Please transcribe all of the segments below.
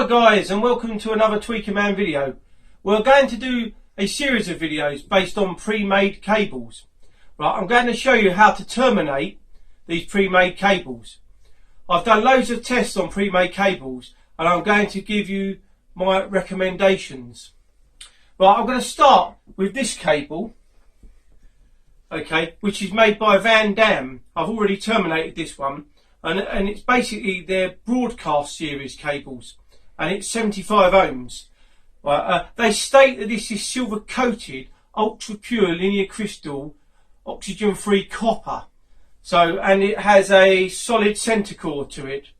Hi guys, and welcome to another Tweaker Man video. We're going to do a series of videos based on pre-made cables. Right, I'm going to show you how to terminate these pre-made cables. I've done loads of tests on pre-made cables and I'm going to give you my recommendations. Right, I'm going to start with this cable, okay, which is made by Vandamme. I've already terminated this one, and it's basically their broadcast series cables, and it's 75 ohms. Right, they state that this is silver coated, ultra pure linear crystal, oxygen free copper. So, and it has a solid centre core to it.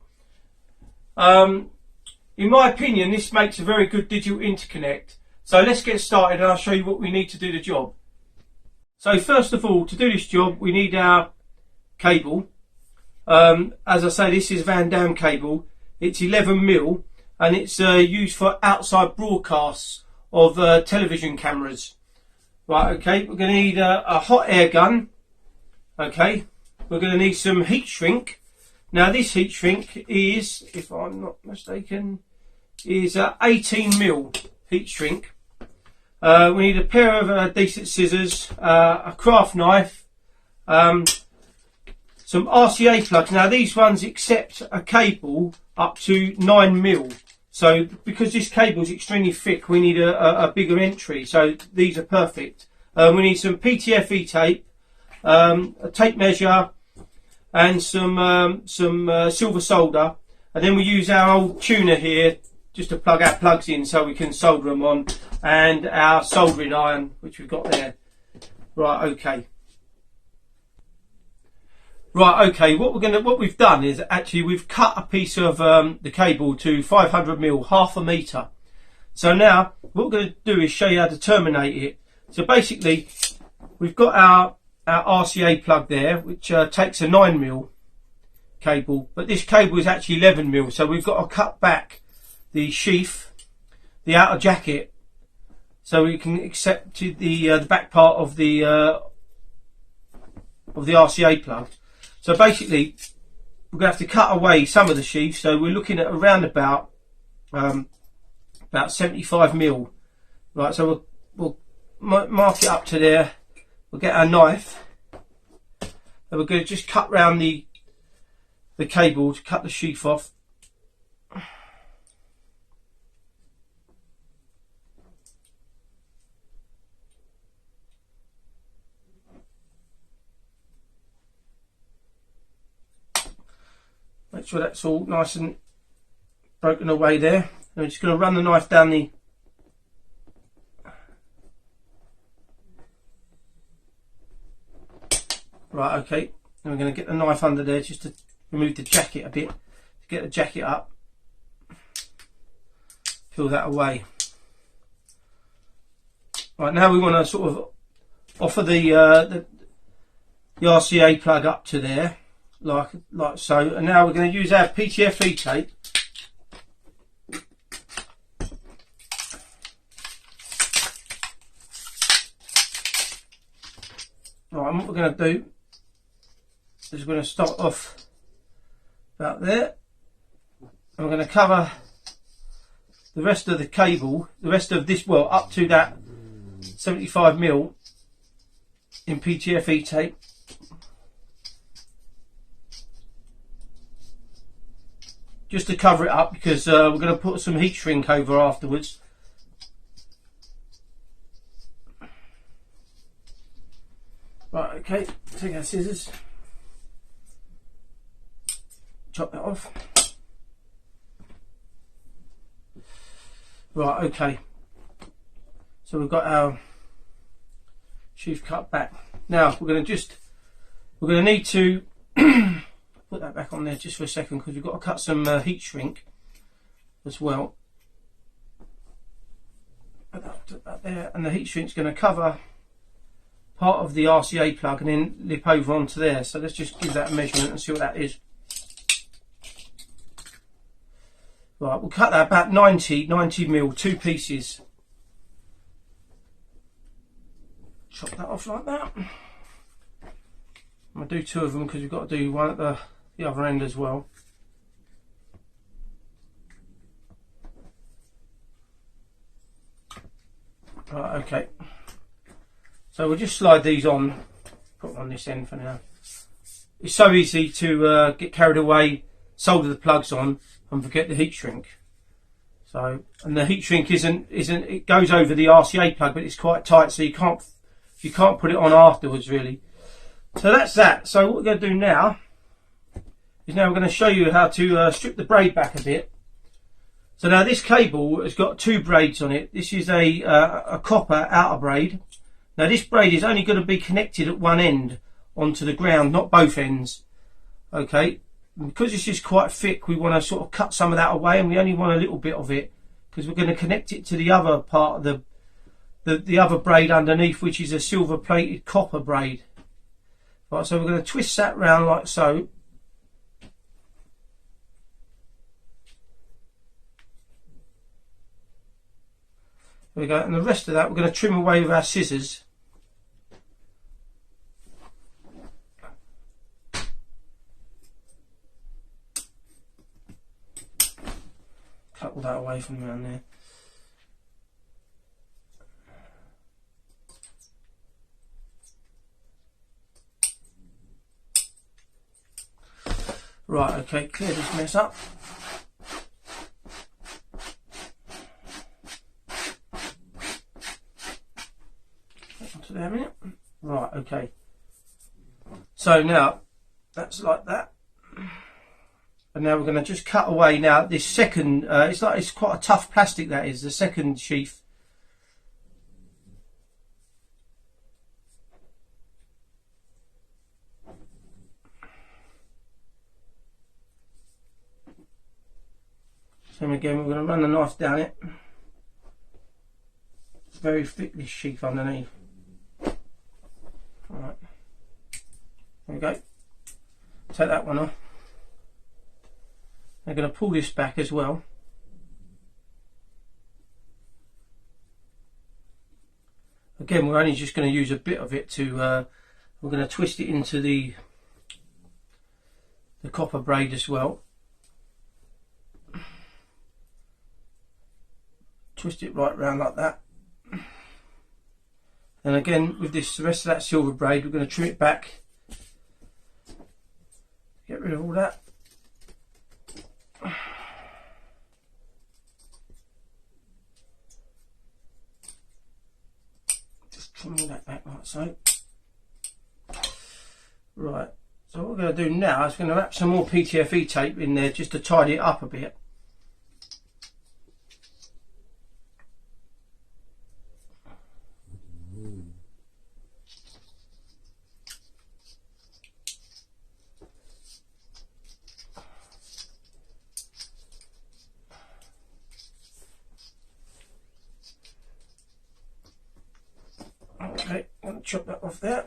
In my opinion, this makes a very good digital interconnect. So let's get started and I'll show you what we need to do the job. So first of all, to do this job, we need our cable. As I say, this is Vandamme cable. It's 11mm and it's used for outside broadcasts of television cameras. Right, okay, we're going to need a hot air gun. Okay, we're going to need some heat shrink. Now this heat shrink is, if I'm not mistaken, is 18mm heat shrink. We need a pair of decent scissors, a craft knife, some RCA plugs. Now these ones accept a cable up to 9mm. So because this cable is extremely thick, we need a bigger entry. So these are perfect. We need some PTFE tape, a tape measure, and some silver solder. And then we use our old tuner here just to plug our plugs in so we can solder them on, and our soldering iron which we've got there. Right, okay. Right, okay, what we've done is actually we've cut a piece of the cable to 500mm, half a metre. So now what we're going to do is show you how to terminate it. So basically we've got our RCA plug there, which takes a 9mm cable, but this cable is actually 11mm, so we've got to cut back the sheath, the outer jacket, so we can accept the back part of the RCA plug. So basically we're going to have to cut away some of the sheath, so we're looking at around about 75mm. Right, so we'll mark it up to there. We'll get our knife and we're going to just cut round the cable to cut the sheath off. Make sure that's all nice and broken away there. And we're just going to run the knife down the right, okay. And we're going to get the knife under there just to remove the jacket a bit, to get the jacket up. Peel that away. Right, now we want to sort of offer the RCA plug up to there, like so. And now we're going to use our PTFE tape. Right, and what we're going to do is we're going to start off about there, and we're going to cover the rest of the cable, the rest of this, well, up to that 75mm in PTFE tape. Just to cover it up, because we're going to put some heat shrink over afterwards. Right, okay, take our scissors, chop that off. Right, okay, so we've got our sheath cut back. Now we're going to need to put that back on there just for a second, because we've got to cut some heat shrink as well. Put that there, and the heat shrink's going to cover part of the RCA plug and then lip over onto there. So let's just give that a measurement and see what that is. Right, we'll cut that about 90mm, two pieces. Chop that off like that. I'm going to do two of them because we've got to do one at the other end as well. Right, okay. So we'll just slide these on, put them on this end for now. It's so easy to get carried away, solder the plugs on, and forget the heat shrink. So, and the heat shrink isn't it goes over the RCA plug, but it's quite tight, so you can't put it on afterwards really. So that's that. So what we're going to do now is we're going to show you how to strip the braid back a bit. So now this cable has got two braids on it. This is a copper outer braid. Now this braid is only going to be connected at one end onto the ground, not both ends. Okay, and because this is quite thick, we want to sort of cut some of that away, and we only want a little bit of it because we're going to connect it to the other part of the other braid underneath, which is a silver plated copper braid. Right, so we're going to twist that round like so. There we go, and the rest of that we're going to trim away with our scissors. Cut all that away from around there. Right, okay, clear this mess up. There a minute. Right, okay. So now that's like that, and now we're going to just cut away now this second. It's quite a tough plastic, that is the second sheath. So again, we're going to run the knife down it. It's very thick, this sheath underneath. Alright, there we go. Take that one off. I'm going to pull this back as well. Again, we're only just going to use a bit of it to, we're going to twist it into the copper braid as well. Twist it right round like that. And again, with this, the rest of that silver braid, we're going to trim it back. Get rid of all that. Just trim all that back like so. Right, so what we're going to do now is we're going to wrap some more PTFE tape in there just to tidy it up a bit. Okay, I'm going to chop that off there.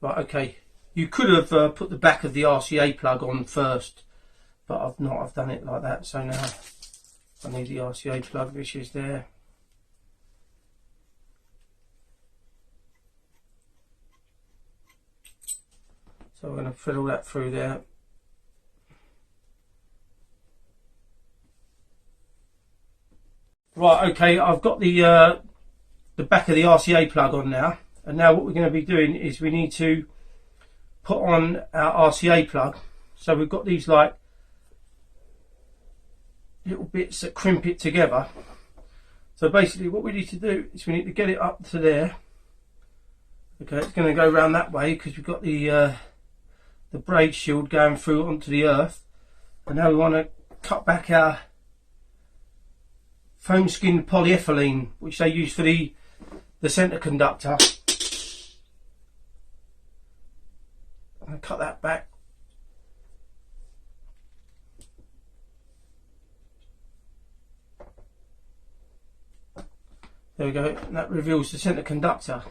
Right, okay. You could have put the back of the RCA plug on first, but I've not. I've done it like that. So now I need the RCA plug, which is there. So I'm going to thread all that through there. Right, okay, I've got the back of the RCA plug on now, and now what we're going to be doing is we need to put on our RCA plug. So we've got these like little bits that crimp it together. So basically what we need to do is we need to get it up to there. Okay, it's going to go around that way because we've got the braid shield going through onto the earth, and now we want to cut back our foam skin polyethylene, which they use for the centre conductor. I'm going to cut that back. There we go, and that reveals the centre conductor.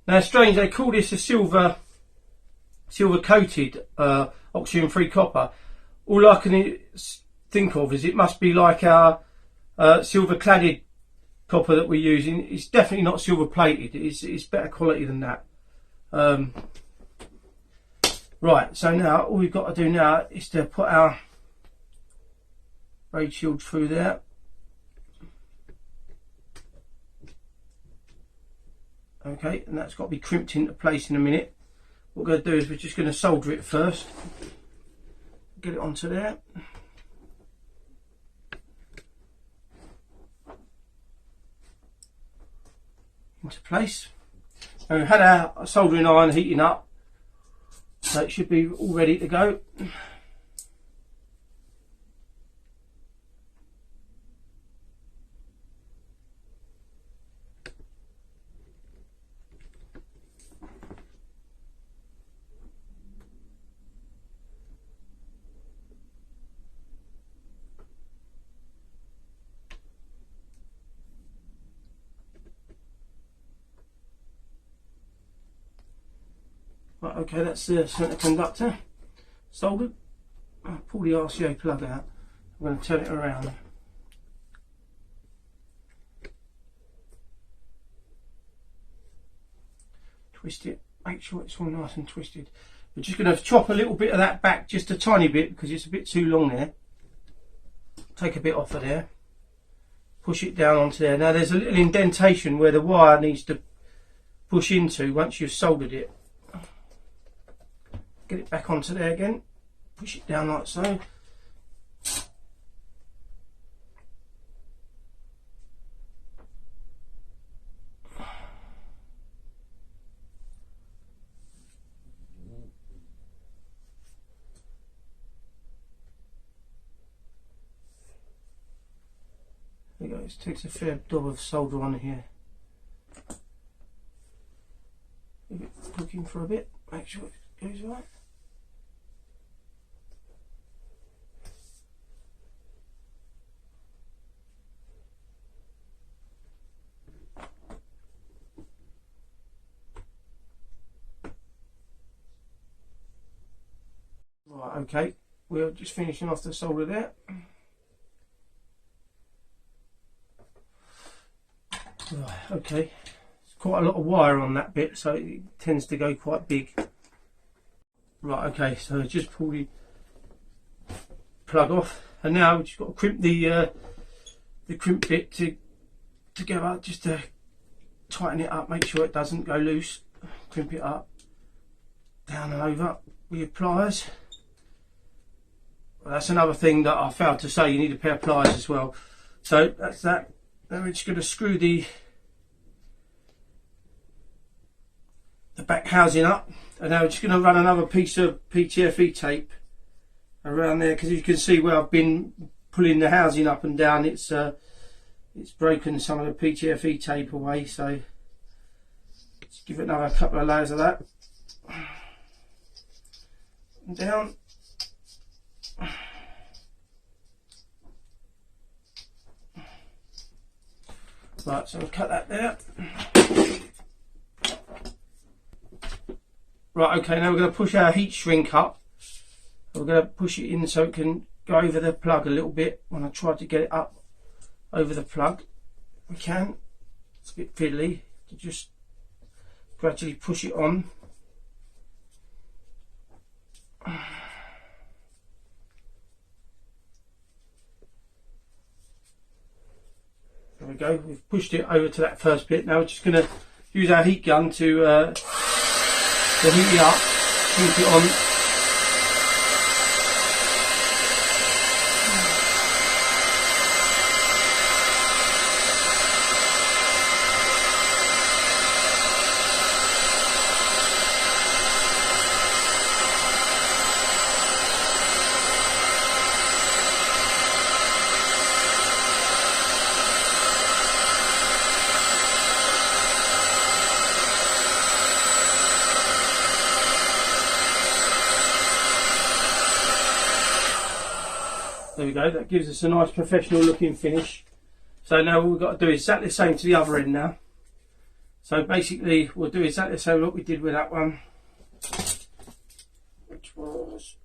Now it's strange, they call this a silver coated oxygen free copper. All I can think of is it must be like our silver cladded copper that we're using. It's definitely not silver plated, it's better quality than that. Right, so now all we've got to do now is to put our braid shield through there. Okay, and that's got to be crimped into place in a minute. What we're going to do is we're just going to solder it first. Get it onto there. Into place. And we've had our soldering iron heating up, so it should be all ready to go. Right, okay, that's the centre conductor soldered. I'll pull the RCA plug out. I'm going to turn it around. Twist it, make sure it's all nice and twisted. We're just going to chop a little bit of that back, just a tiny bit, because it's a bit too long there. Take a bit off of there. Push it down onto there. Now there's a little indentation where the wire needs to push into once you've soldered it. Get it back onto there again, push it down like so. There we go, it takes a fair dob of solder on here. Leave it cooking for a bit, make sure it goes right. Right, okay, we're just finishing off the solder there. Right, okay, there's quite a lot of wire on that bit, so it tends to go quite big. Right, okay, so just pull the plug off, and now we've just got to crimp the crimp bit together, just to tighten it up, make sure it doesn't go loose. Crimp it up, down and over with your pliers. Well, that's another thing that I failed to say, you need a pair of pliers as well. So that's that. Then we're just going to screw the back housing up, and now we're just going to run another piece of PTFE tape around there, because you can see where I've been pulling the housing up and down, it's broken some of the PTFE tape away, so let's give it another couple of layers of that. And down. Right, so we'll cut that there. Right, okay, now we're going to push our heat shrink up. We're going to push it in so it can go over the plug a little bit. When I try to get it up over the plug, we can. It's a bit fiddly to just gradually push it on. There we go, we've pushed it over to that first bit. Now we're just going to use our heat gun to heat it up, heat it on. There we go, that gives us a nice professional looking finish. So now all we've got to do is exactly the same to the other end now. So basically we'll do exactly the same what we did with that one, which was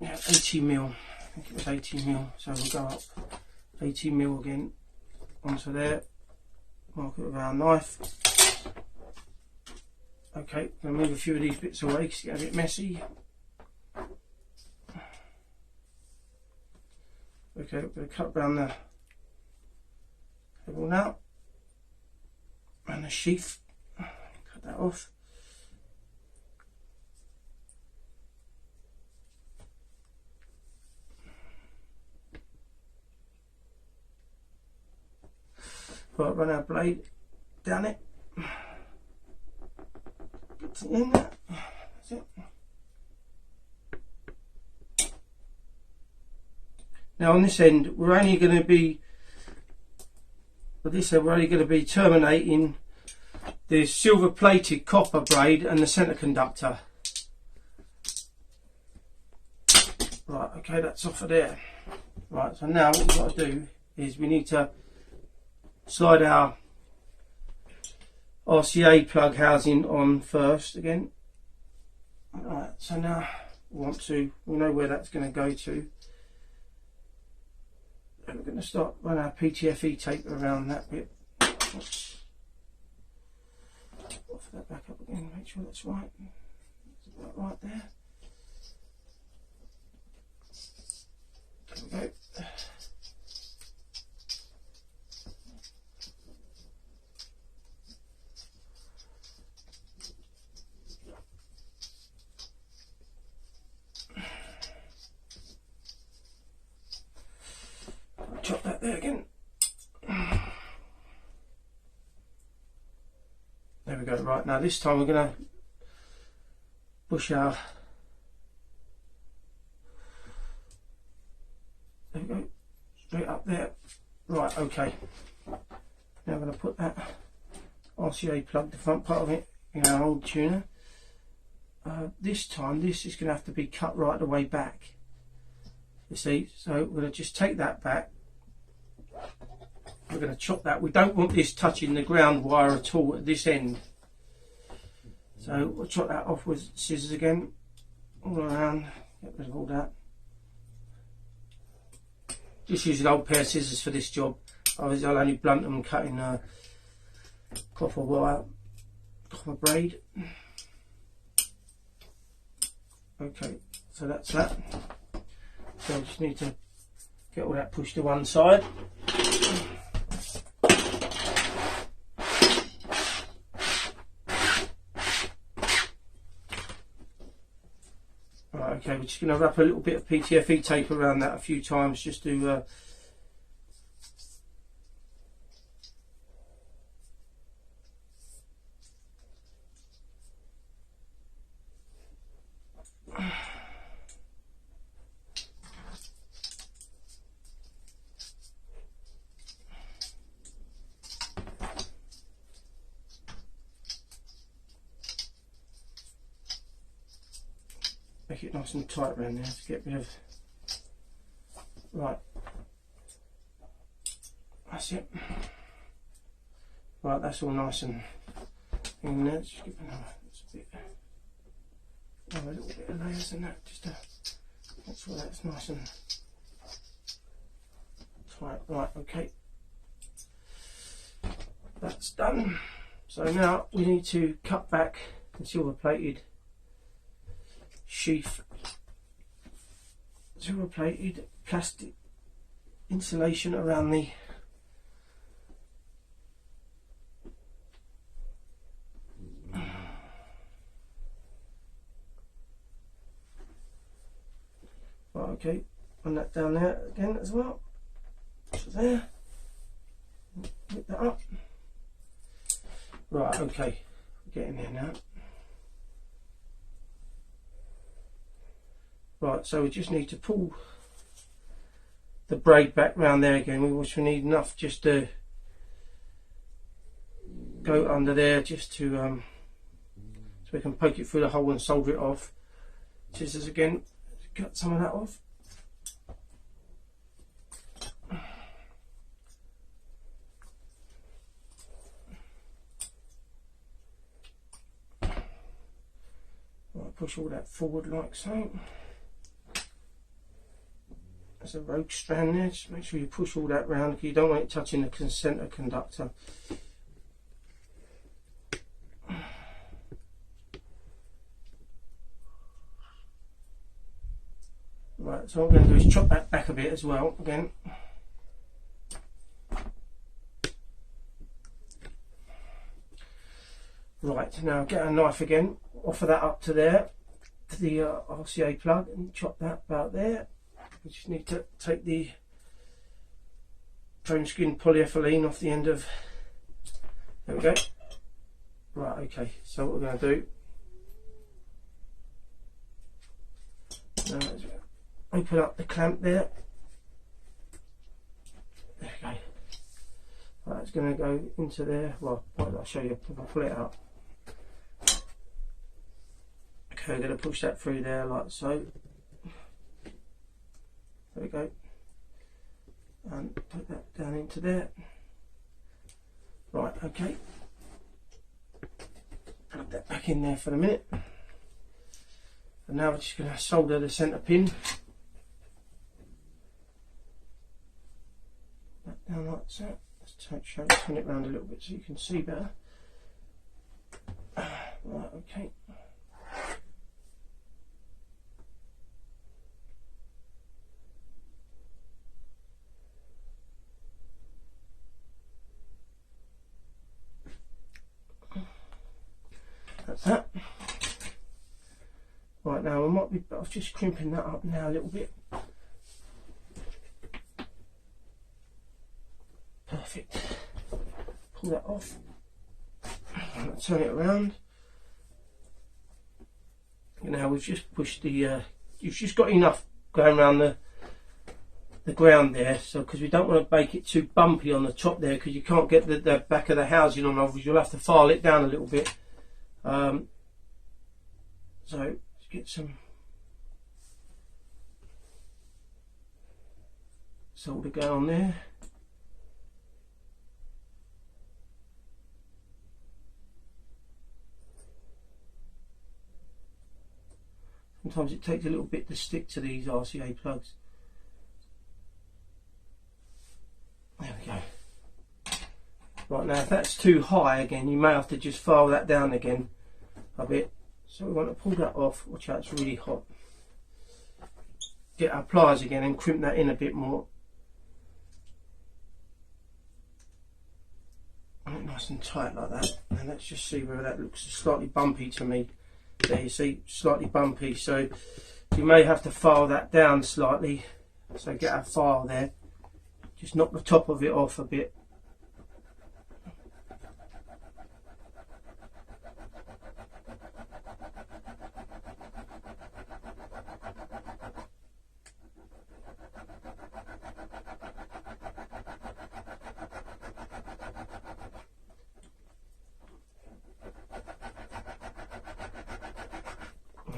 80mm. I think it was 80mm, so we'll go up 80mm again onto there, mark it with our knife. Okay, I'm going to move a few of these bits away because they get a bit messy. Okay, we're going to cut down the cable now. and the sheath. Cut that off. Right, run our blade down it. Get to the end there. That's it. Now on this end, we're only going to be, for this end, we're only going to be terminating the silver plated copper braid and the centre conductor. Right, okay, that's off of there. Right, so now what we've got to do is we need to slide our RCA plug housing on first again. Right, so now we know where that's going to go to. And we're going to start running our PTFE tape around that bit. Oops. Offer that back up again, make sure that's right. That's about right there. There we go. Chop that there again. There we go. Right, now this time we're going to push our, there we go, straight up there. Right, okay. Now I'm going to put that RCA plug, the front part of it, in our old tuner. This time this is going to have to be cut right the way back. You see, so we're going to just take that back. We're going to chop that. We don't want this touching the ground wire at all at this end. So we'll chop that off with scissors again, all around, get rid of all that. Just use an old pair of scissors for this job, otherwise I'll only blunt them cutting copper wire, copper braid. Okay, so that's that. So I just need to get all that pushed to one side. Right, okay, we're just going to wrap a little bit of PTFE tape around that a few times just to make it nice and tight around there to get rid of. Right, that's it. Right, that's all nice and in there. Just give another little bit of layers in that, just to make sure that's nice and tight. Right, okay, that's done. So now we need to cut back the silver plated sheath, silver plated plastic insulation around the right, okay, run that down there again as well. So there, lift that up. Right, okay, we're getting there now. Right, so we just need to pull the braid back round there again, which we need enough just to go under there, just to so we can poke it through the hole and solder it off. Scissors again, cut some of that off. Right, push all that forward like so. There's a rogue strand there, just make sure you push all that round because you don't want it touching the centre conductor. Right, so what I'm going to do is chop that back a bit as well again. Right, now get a knife again, offer that up to there, to the RCA plug, and chop that about there. We just need to take the foam skin polyethylene off the end of, there we go. Right, okay, so what we're going to do, now is open up the clamp there. There we go. Right, it's going to go into there. Well, I'll show you if I pull it out. Okay, I'm going to push that through there like so. There we go. And put that down into there. Right, okay. Plug that back in there for a minute. And now we're just going to solder the centre pin. That down like that. Let's turn it around a little bit so you can see better. Right, okay. That's that. Right, now I might be better off just crimping that up now a little bit. Perfect. Pull that off. Turn it around. Now we've just pushed the. You've just got enough going around the ground there, so because we don't want to make it too bumpy on the top there, because you can't get the back of the housing on. Obviously, you'll have to file it down a little bit. So let's get some solder going on there. Sometimes it takes a little bit to stick to these RCA plugs. There we go. Right, now if that's too high again, you may have to just file that down again a bit. So we want to pull that off. Watch out, it's really hot. Get our pliers again and crimp that in a bit more. Nice and tight like that. And let's just see whether that looks slightly bumpy to me. There you see, slightly bumpy, so you may have to file that down slightly. So get our file there, just knock the top of it off a bit.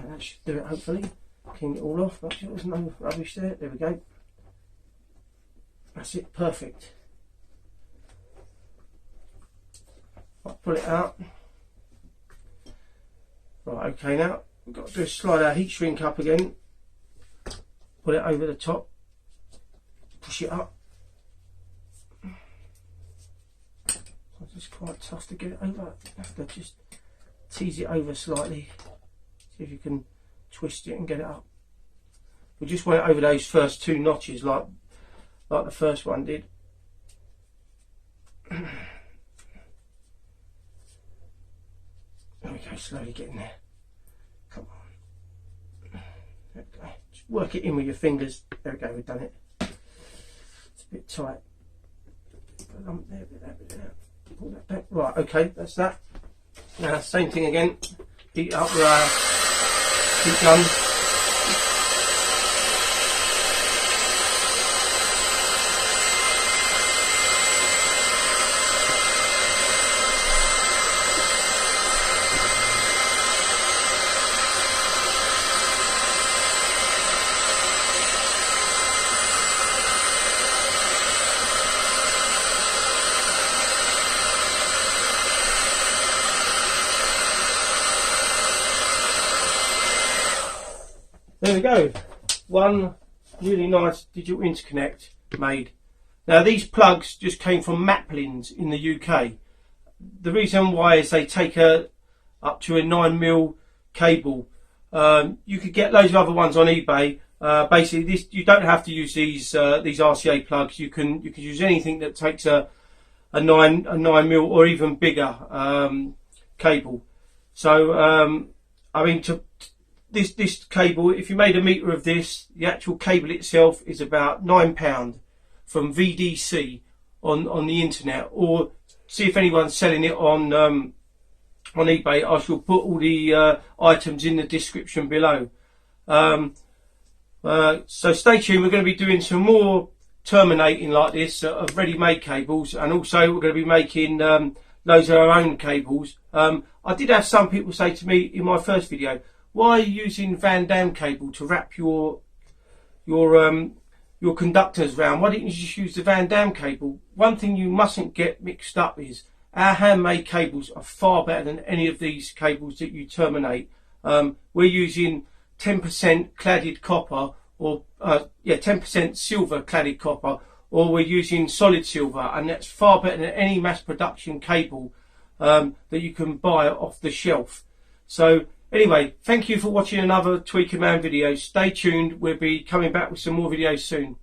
That should do it, hopefully. Clean it all off, make sure there's no rubbish there. There we go. That's it, perfect. I'll pull it out. Right, okay, now we've got to do is slide our heat shrink up again. Put it over the top. Push it up. It's just quite tough to get it over. You have to just tease it over slightly. See if you can twist it and get it up. We just went over those first two notches like the first one did. There we go, slowly getting there. Come on. There we go. Just work it in with your fingers. There we go, we've done it. It's a bit tight. Put a lump there, bit there, bit there. Pull that back. Right, okay, that's that. Now, same thing again. Heat up with our heat gun. There we go, one really nice digital interconnect made. Now these plugs just came from Maplins in the UK. The reason why is they take up to a 9mm cable. You could get loads of other ones on eBay. Basically, this you don't have to use these RCA plugs. You can use anything that takes a 9mm or even bigger. cable. So I mean, this cable, if you made a metre of this, the actual cable itself is about £9 from VDC on the internet, or see if anyone's selling it on eBay. I shall put all the items in the description below. So stay tuned. We're going to be doing some more terminating like this of ready-made cables, and also we're going to be making loads of our own cables. I did have some people say to me in my first video, why are you using Vandamme cable to wrap your conductors round? Why didn't you just use the Vandamme cable? One thing you mustn't get mixed up is our handmade cables are far better than any of these cables that you terminate. We're using 10% cladded copper, or 10% silver cladded copper, or we're using solid silver, and that's far better than any mass production cable that you can buy off the shelf. So anyway, thank you for watching another Tweaker Man video. Stay tuned, we'll be coming back with some more videos soon.